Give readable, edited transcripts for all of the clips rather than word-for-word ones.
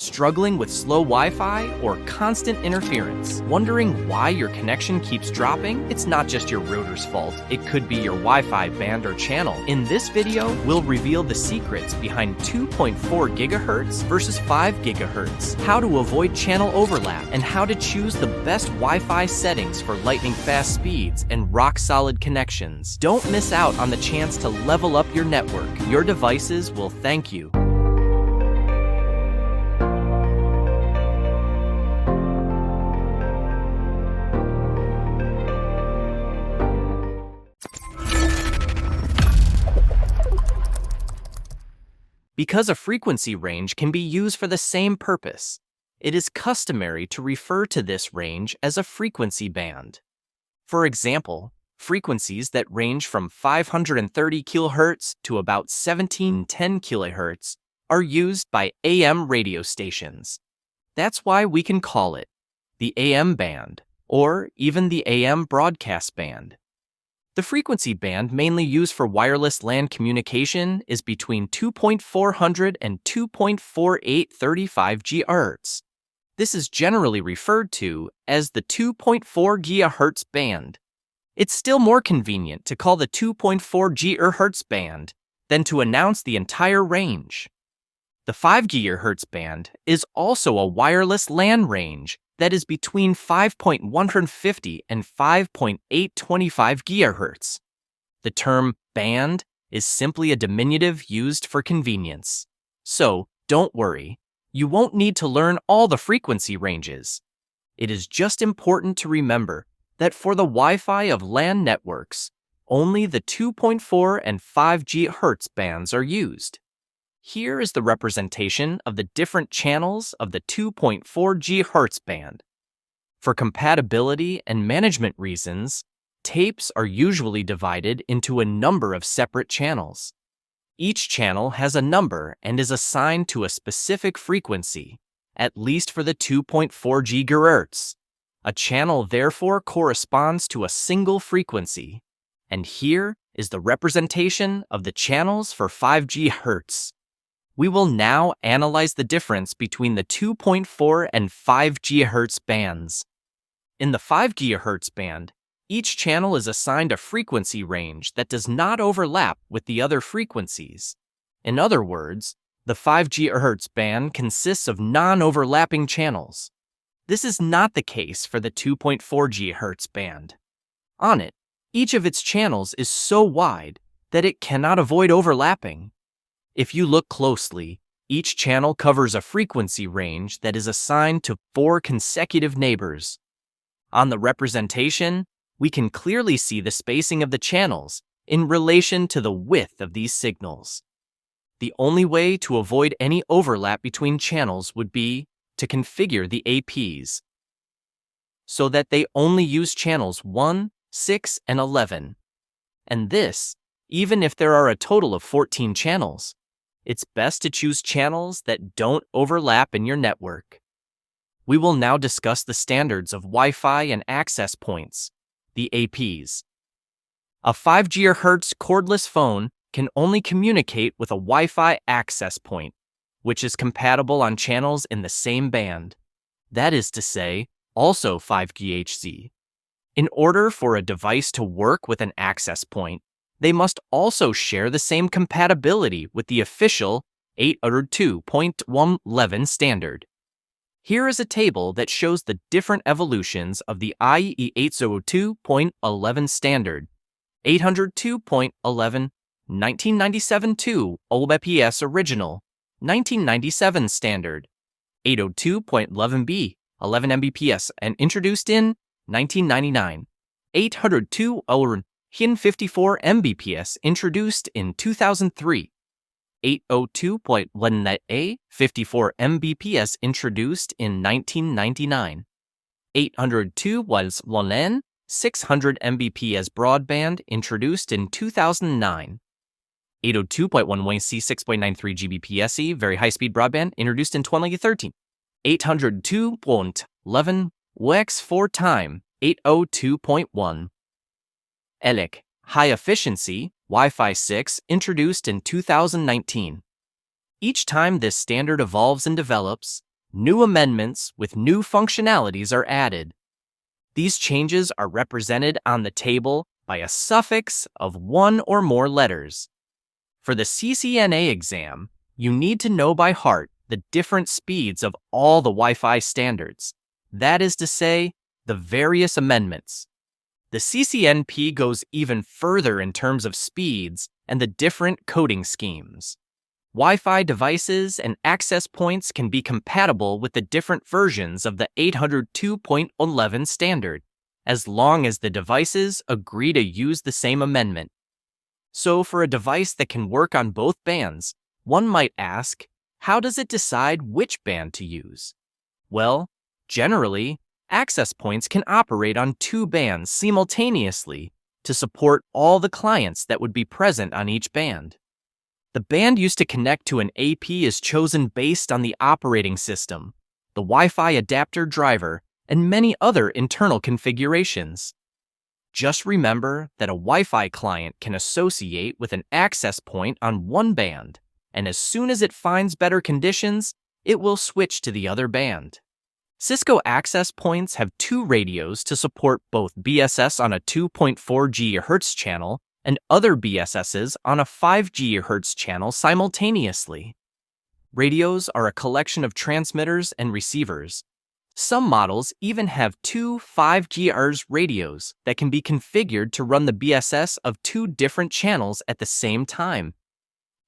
Struggling with slow Wi-Fi or constant interference? Wondering why your connection keeps dropping? It's not just your router's fault. It could be your Wi-Fi band or channel. In this video, we'll reveal the secrets behind 2.4 GHz versus 5 GHz, how to avoid channel overlap, and how to choose the best Wi-Fi settings for lightning-fast speeds and rock-solid connections. Don't miss out on the chance to level up your network. Your devices will thank you. Because a frequency range can be used for the same purpose, it is customary to refer to this range as a frequency band. For example, frequencies that range from 530 kHz to about 1710 kHz are used by AM radio stations. That's why we can call it the AM band, or even the AM broadcast band. The frequency band mainly used for wireless LAN communication is between 2.400 and 2.4835 GHz. This is generally referred to as the 2.4 GHz band. It's still more convenient to call the 2.4 GHz band than to announce the entire range. The 5 GHz band is also a wireless LAN range that is between 5.150 and 5.825 GHz. The term band is simply a diminutive used for convenience. So, don't worry, you won't need to learn all the frequency ranges. It is just important to remember that for the Wi-Fi of LAN networks, only the 2.4 and 5 GHz bands are used. Here is the representation of the different channels of the 2.4 GHz band. For compatibility and management reasons, tapes are usually divided into a number of separate channels. Each channel has a number and is assigned to a specific frequency, at least for the 2.4 GHz. A channel therefore corresponds to a single frequency, and here is the representation of the channels for 5 GHz. We will now analyze the difference between the 2.4 and 5 GHz bands. In the 5 GHz band, each channel is assigned a frequency range that does not overlap with the other frequencies. In other words, the 5 GHz band consists of non-overlapping channels. This is not the case for the 2.4 GHz band. On it, each of its channels is so wide that it cannot avoid overlapping. If you look closely, each channel covers a frequency range that is assigned to 4 consecutive neighbors. On the representation, we can clearly see the spacing of the channels in relation to the width of these signals. The only way to avoid any overlap between channels would be to configure the APs so that they only use channels 1, 6, and 11. And this, even if there are a total of 14 channels. It's best to choose channels that don't overlap in your network. We will now discuss the standards of Wi-Fi and access points, the APs. A 5 GHz cordless phone can only communicate with a Wi-Fi access point, which is compatible on channels in the same band. That is to say, also 5 GHz. In order for a device to work with an access point, they must also share the same compatibility with the official 802.111 standard. Here is a table that shows the different evolutions of the IEEE 802.11 standard. 802.11, 1997-2 OBPS original, 1997 standard. 802.11b, 11 Mbps, and introduced in 1999. 802 54 Mbps introduced in 2003. 802.1a 54 Mbps introduced in 1999. 802.1n 600 Mbps broadband introduced in 2009. 802.11c 6.93 Gbps very high-speed broadband introduced in 2013. 802.11 WX 4 time 802.1. ELIC, High Efficiency, Wi-Fi 6, introduced in 2019. Each time this standard evolves and develops, new amendments with new functionalities are added. These changes are represented on the table by a suffix of one or more letters. For the CCNA exam, you need to know by heart the different speeds of all the Wi-Fi standards. That is to say, the various amendments. The CCNP goes even further in terms of speeds and the different coding schemes. Wi-Fi devices and access points can be compatible with the different versions of the 802.11 standard, as long as the devices agree to use the same amendment. So for a device that can work on both bands, one might ask, how does it decide which band to use? Well, generally, access points can operate on two bands simultaneously to support all the clients that would be present on each band. The band used to connect to an AP is chosen based on the operating system, the Wi-Fi adapter driver, and many other internal configurations. Just remember that a Wi-Fi client can associate with an access point on one band, and as soon as it finds better conditions, it will switch to the other band. Cisco access points have two radios to support both BSS on a 2.4 GHz channel and other BSSs on a 5 GHz channel simultaneously. Radios are a collection of transmitters and receivers. Some models even have two 5 GHz radios that can be configured to run the BSS of two different channels at the same time.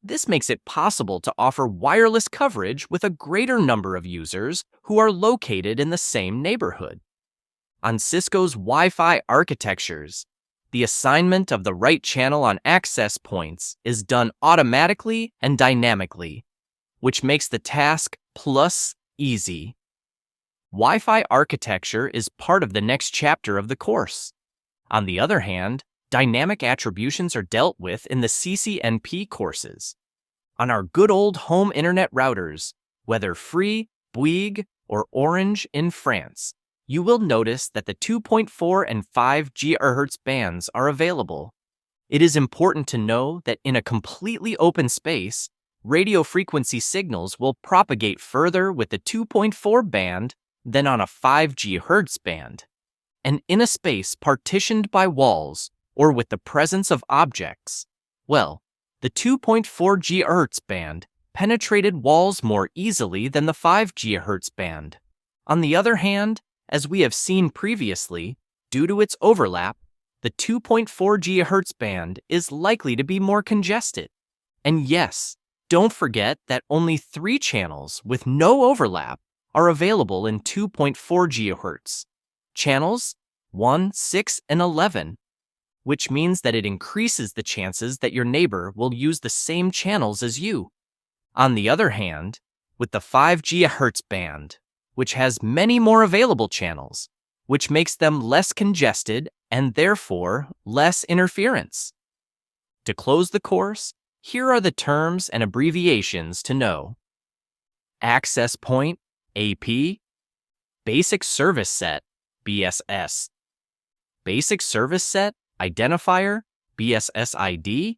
This makes it possible to offer wireless coverage with a greater number of users who are located in the same neighborhood. On Cisco's Wi-Fi architectures, the assignment of the right channel on access points is done automatically and dynamically, which makes the task plus easy. Wi-Fi architecture is part of the next chapter of the course. On the other hand, dynamic attributions are dealt with in the CCNP courses. On our good old home internet routers, whether Free, Bouygues, or Orange in France, you will notice that the 2.4 and 5 GHz bands are available. It is important to know that in a completely open space, radio frequency signals will propagate further with the 2.4 band than on a 5 GHz band. And in a space partitioned by walls or with the presence of objects, well, the 2.4 GHz band penetrated walls more easily than the 5 GHz band. On the other hand, as we have seen previously, due to its overlap, the 2.4 GHz band is likely to be more congested. And yes, don't forget that only 3 channels with no overlap are available in 2.4 GHz. Channels 1, 6, and 11, which means that it increases the chances that your neighbor will use the same channels as you. On the other hand, with the 5 GHz band, which has many more available channels, which makes them less congested and therefore less interference. To close the course, here are the terms and abbreviations to know. Access Point, AP, Basic Service Set, BSS, Basic Service Set Identifier, BSSID,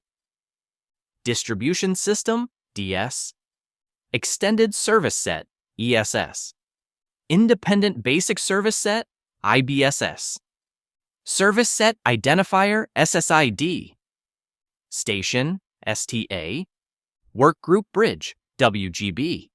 Distribution System, DS, Extended Service Set, ESS, Independent Basic Service Set, IBSS, Service Set Identifier, SSID, Station, STA, Workgroup Bridge, WGB.